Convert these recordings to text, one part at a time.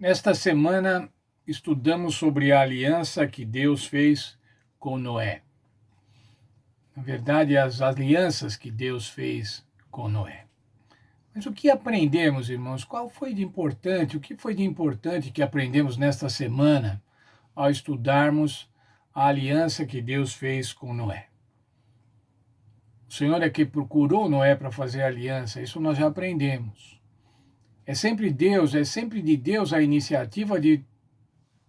Nesta semana, estudamos sobre a aliança que Deus fez com Noé. Na verdade, as alianças que Deus fez com Noé. Mas o que aprendemos, irmãos? O que foi de importante que aprendemos nesta semana ao estudarmos a aliança que Deus fez com Noé? O Senhor é que procurou Noé para fazer a aliança, isso nós já aprendemos. É sempre de Deus a iniciativa de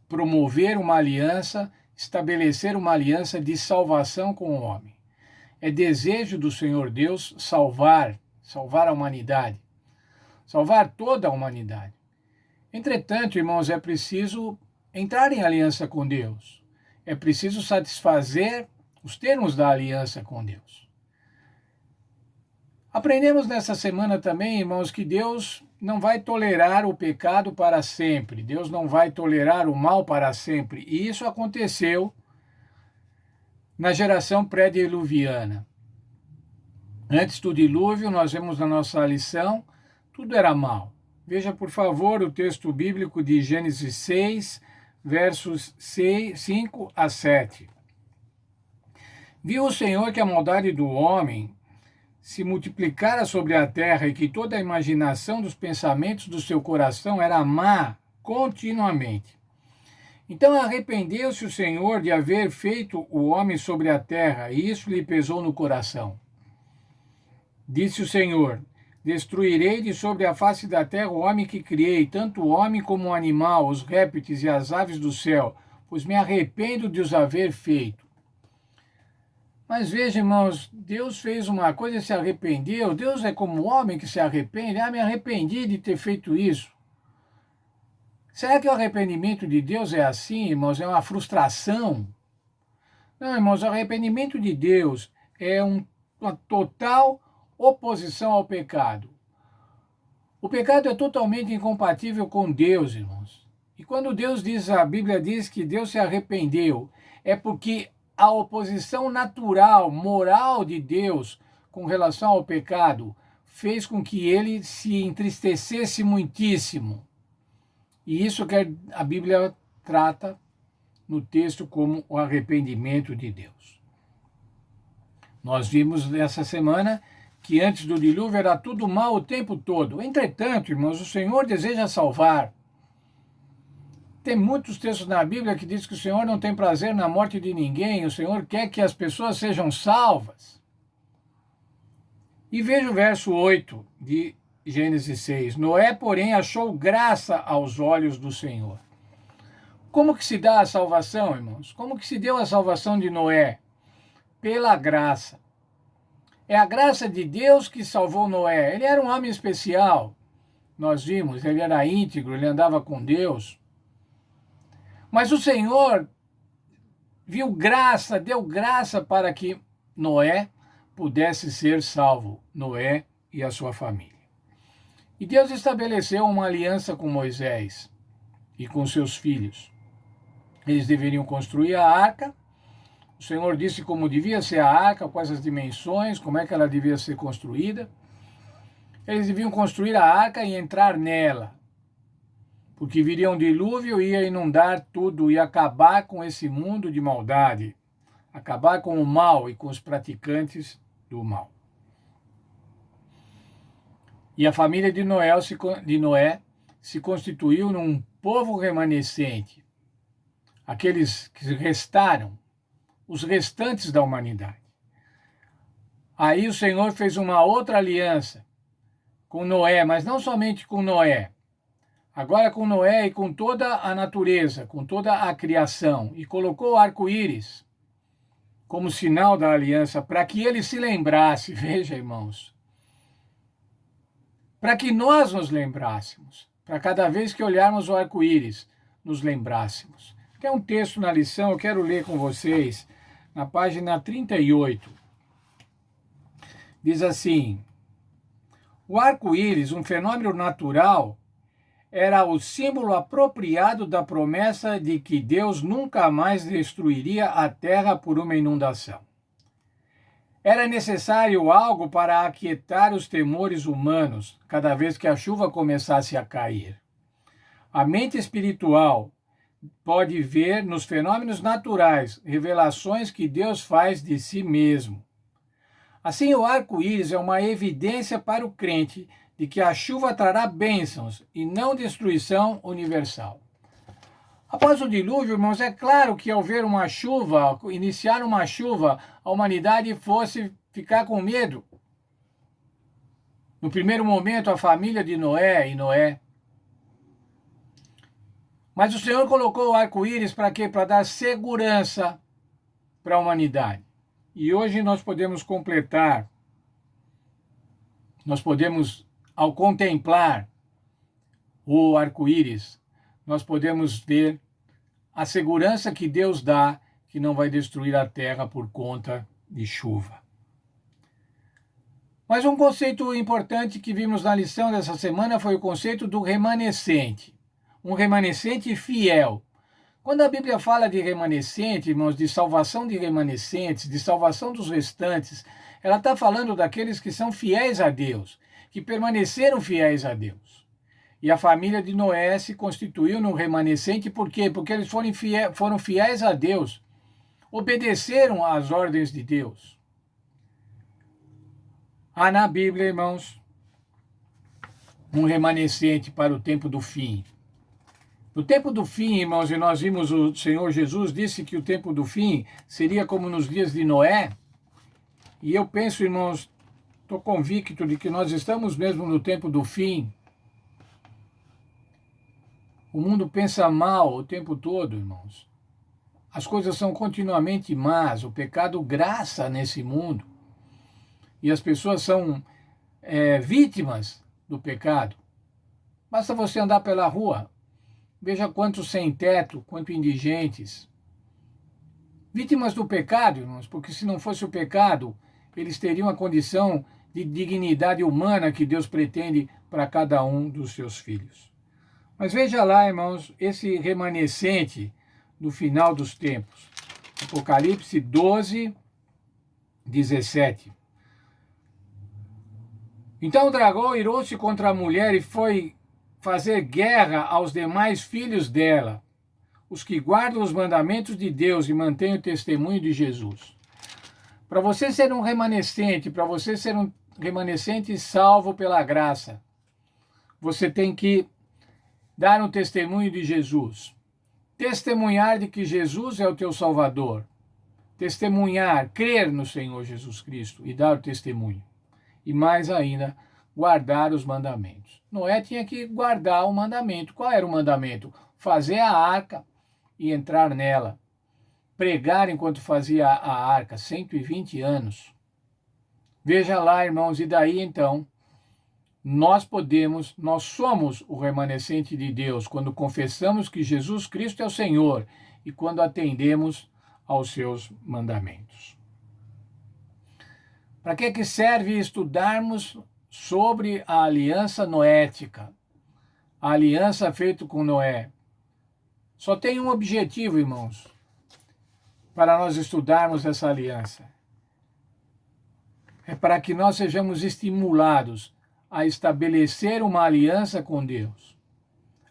promover uma aliança, estabelecer uma aliança de salvação com o homem. É desejo do Senhor Deus salvar a humanidade, salvar toda a humanidade. Entretanto, irmãos, é preciso entrar em aliança com Deus. É preciso satisfazer os termos da aliança com Deus. Aprendemos nessa semana também, irmãos, que Deus não vai tolerar o pecado para sempre. Deus não vai tolerar o mal para sempre. E isso aconteceu na geração pré-diluviana. Antes do dilúvio, nós vemos na nossa lição, tudo era mal. Veja, por favor, o texto bíblico de Gênesis 6, versos 5 a 7. Viu o Senhor que a maldade do homem se multiplicara sobre a terra e que toda a imaginação dos pensamentos do seu coração era má continuamente. Então arrependeu-se o Senhor de haver feito o homem sobre a terra, e isso lhe pesou no coração. Disse o Senhor: destruirei de sobre a face da terra o homem que criei, tanto o homem como o animal, os répteis e as aves do céu, pois me arrependo de os haver feito. Mas veja, irmãos, Deus fez uma coisa e se arrependeu. Deus é como o homem que se arrepende. Me arrependi de ter feito isso. Será que o arrependimento de Deus é assim, irmãos? É uma frustração? Não, irmãos, o arrependimento de Deus é uma total oposição ao pecado. O pecado é totalmente incompatível com Deus, irmãos. E quando a Bíblia diz que Deus se arrependeu, é porque a oposição natural, moral de Deus com relação ao pecado fez com que ele se entristecesse muitíssimo. E isso que a Bíblia trata no texto como o arrependimento de Deus. Nós vimos nessa semana que antes do dilúvio era tudo mal o tempo todo. Entretanto, irmãos, o Senhor deseja salvar. Tem muitos textos na Bíblia que diz que o Senhor não tem prazer na morte de ninguém, o Senhor quer que as pessoas sejam salvas. E veja o verso 8 de Gênesis 6. Noé, porém, achou graça aos olhos do Senhor. Como que se dá a salvação, irmãos? Como que se deu a salvação de Noé? Pela graça. É a graça de Deus que salvou Noé. Ele era um homem especial. Nós vimos, ele era íntegro, ele andava com Deus. Mas o Senhor deu graça para que Noé pudesse ser salvo, Noé e a sua família. E Deus estabeleceu uma aliança com Moisés e com seus filhos. Eles deveriam construir a arca. O Senhor disse como devia ser a arca, quais as dimensões, como é que ela devia ser construída. Eles deviam construir a arca e entrar nela, porque viria um dilúvio e ia inundar tudo e acabar com esse mundo de maldade, acabar com o mal e com os praticantes do mal. E a família de Noé se constituiu num povo remanescente, aqueles que restaram, os restantes da humanidade. Aí o Senhor fez uma outra aliança com Noé, mas não somente com Noé, agora com Noé e com toda a natureza, com toda a criação, e colocou o arco-íris como sinal da aliança, para que ele se lembrasse, veja, irmãos, para que nós nos lembrássemos, para cada vez que olharmos o arco-íris, nos lembrássemos. Tem um texto na lição, eu quero ler com vocês, na página 38. Diz assim: o arco-íris, um fenômeno natural, era o símbolo apropriado da promessa de que Deus nunca mais destruiria a terra por uma inundação. Era necessário algo para aquietar os temores humanos cada vez que a chuva começasse a cair. A mente espiritual pode ver nos fenômenos naturais revelações que Deus faz de si mesmo. Assim, o arco-íris é uma evidência para o crente de que a chuva trará bênçãos e não destruição universal. Após o dilúvio, irmãos, é claro que ao ver uma chuva, iniciar uma chuva, a humanidade fosse ficar com medo. No primeiro momento, a família de Noé e Noé. Mas o Senhor colocou o arco-íris para quê? Para dar segurança para a humanidade. E hoje nós podemos completar, ao contemplar o arco-íris, nós podemos ver a segurança que Deus dá, que não vai destruir a terra por conta de chuva. Mas um conceito importante que vimos na lição dessa semana foi o conceito do remanescente. Um remanescente fiel. Quando a Bíblia fala de remanescente, irmãos, de salvação de remanescentes, de salvação dos restantes, ela está falando daqueles que são fiéis a Deus, que permaneceram fiéis a Deus. E a família de Noé se constituiu num remanescente, por quê? Porque eles foram fiéis a Deus, obedeceram às ordens de Deus. Há na Bíblia, irmãos, um remanescente para o tempo do fim. No tempo do fim, irmãos, e nós vimos o Senhor Jesus disse que o tempo do fim seria como nos dias de Noé. E eu penso, irmãos, estou convicto de que nós estamos mesmo no tempo do fim. O mundo pensa mal o tempo todo, irmãos. As coisas são continuamente más, o pecado graça nesse mundo. E as pessoas são vítimas do pecado. Basta você andar pela rua. Veja quantos sem teto, quantos indigentes. Vítimas do pecado, irmãos, porque se não fosse o pecado, eles teriam a condição de dignidade humana que Deus pretende para cada um dos seus filhos. Mas veja lá, irmãos, esse remanescente do final dos tempos. Apocalipse 12, 17. Então o dragão irou-se contra a mulher e foi fazer guerra aos demais filhos dela, os que guardam os mandamentos de Deus e mantêm o testemunho de Jesus. Para você ser um remanescente, para você ser um remanescente salvo pela graça, você tem que dar um testemunho de Jesus. Testemunhar de que Jesus é o teu Salvador. Testemunhar, crer no Senhor Jesus Cristo e dar o testemunho. E mais ainda, guardar os mandamentos. Noé tinha que guardar o mandamento. Qual era o mandamento? Fazer a arca e entrar nela. Pregar enquanto fazia a arca, 120 anos. Veja lá, irmãos, e daí então, nós somos o remanescente de Deus quando confessamos que Jesus Cristo é o Senhor e quando atendemos aos seus mandamentos. Para que serve estudarmos sobre a aliança noética, a aliança feita com Noé? Só tem um objetivo, irmãos, para nós estudarmos essa aliança. É para que nós sejamos estimulados a estabelecer uma aliança com Deus,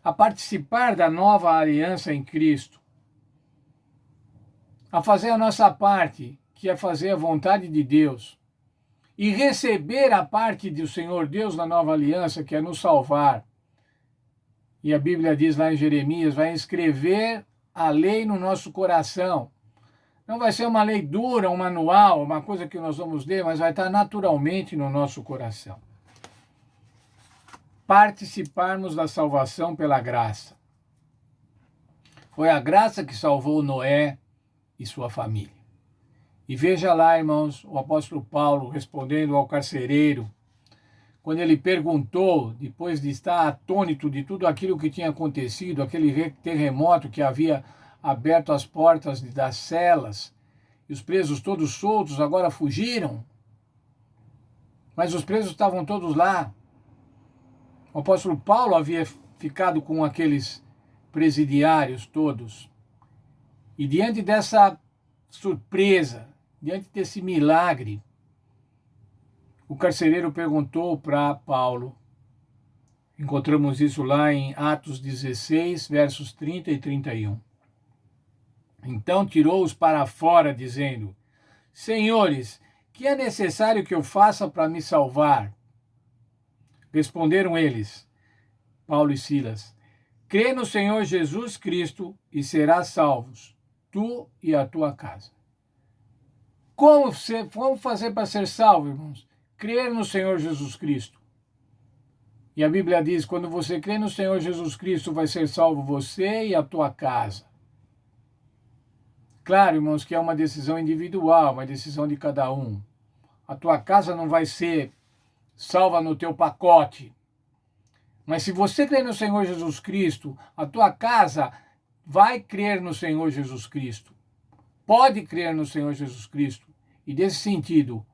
a participar da nova aliança em Cristo, a fazer a nossa parte, que é fazer a vontade de Deus, e receber a parte do Senhor Deus na nova aliança, que é nos salvar. E a Bíblia diz lá em Jeremias, vai escrever a lei no nosso coração. Não vai ser uma lei dura, um manual, uma coisa que nós vamos ler, mas vai estar naturalmente no nosso coração. Participarmos da salvação pela graça. Foi a graça que salvou Noé e sua família. E veja lá, irmãos, o apóstolo Paulo respondendo ao carcereiro, quando ele perguntou, depois de estar atônito de tudo aquilo que tinha acontecido, aquele terremoto que havia aberto as portas das celas, e os presos todos soltos agora fugiram, mas os presos estavam todos lá. O apóstolo Paulo havia ficado com aqueles presidiários todos. E diante dessa surpresa, diante desse milagre, o carcereiro perguntou para Paulo, Encontramos isso lá em Atos 16, versos 30 e 31. Então tirou-os para fora, dizendo: Senhores, que é necessário que eu faça para me salvar? Responderam eles, Paulo e Silas: Crê no Senhor Jesus Cristo e serás salvos, tu e a tua casa. Como fazer para ser salvo, irmãos? Crer no Senhor Jesus Cristo. E a Bíblia diz, quando você crê no Senhor Jesus Cristo, vai ser salvo você e a tua casa. Claro, irmãos, que é uma decisão individual, uma decisão de cada um. A tua casa não vai ser salva no teu pacote. Mas se você crer no Senhor Jesus Cristo, a tua casa vai crer no Senhor Jesus Cristo. Pode crer no Senhor Jesus Cristo. E desse sentido,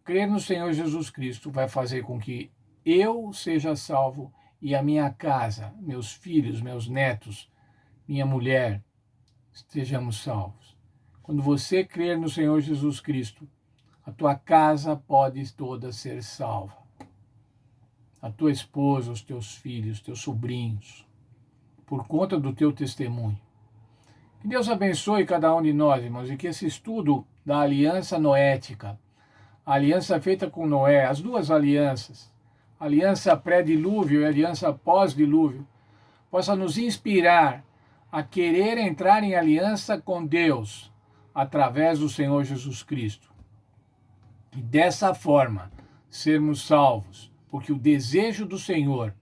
crer no Senhor Jesus Cristo vai fazer com que eu seja salvo e a minha casa, meus filhos, meus netos, minha mulher, estejamos salvos. Quando você crer no Senhor Jesus Cristo, a tua casa pode toda ser salva. A tua esposa, os teus filhos, teus sobrinhos, por conta do teu testemunho. Que Deus abençoe cada um de nós, irmãos, e que esse estudo da aliança noética, a aliança feita com Noé, as duas alianças, a aliança pré-dilúvio e a aliança pós-dilúvio, possa nos inspirar a querer entrar em aliança com Deus através do Senhor Jesus Cristo. E dessa forma sermos salvos, porque o desejo do Senhor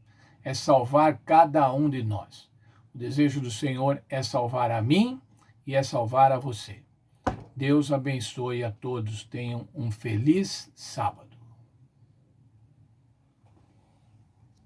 é salvar cada um de nós. O desejo do Senhor é salvar a mim e é salvar a você. Deus abençoe a todos. Tenham um feliz sábado.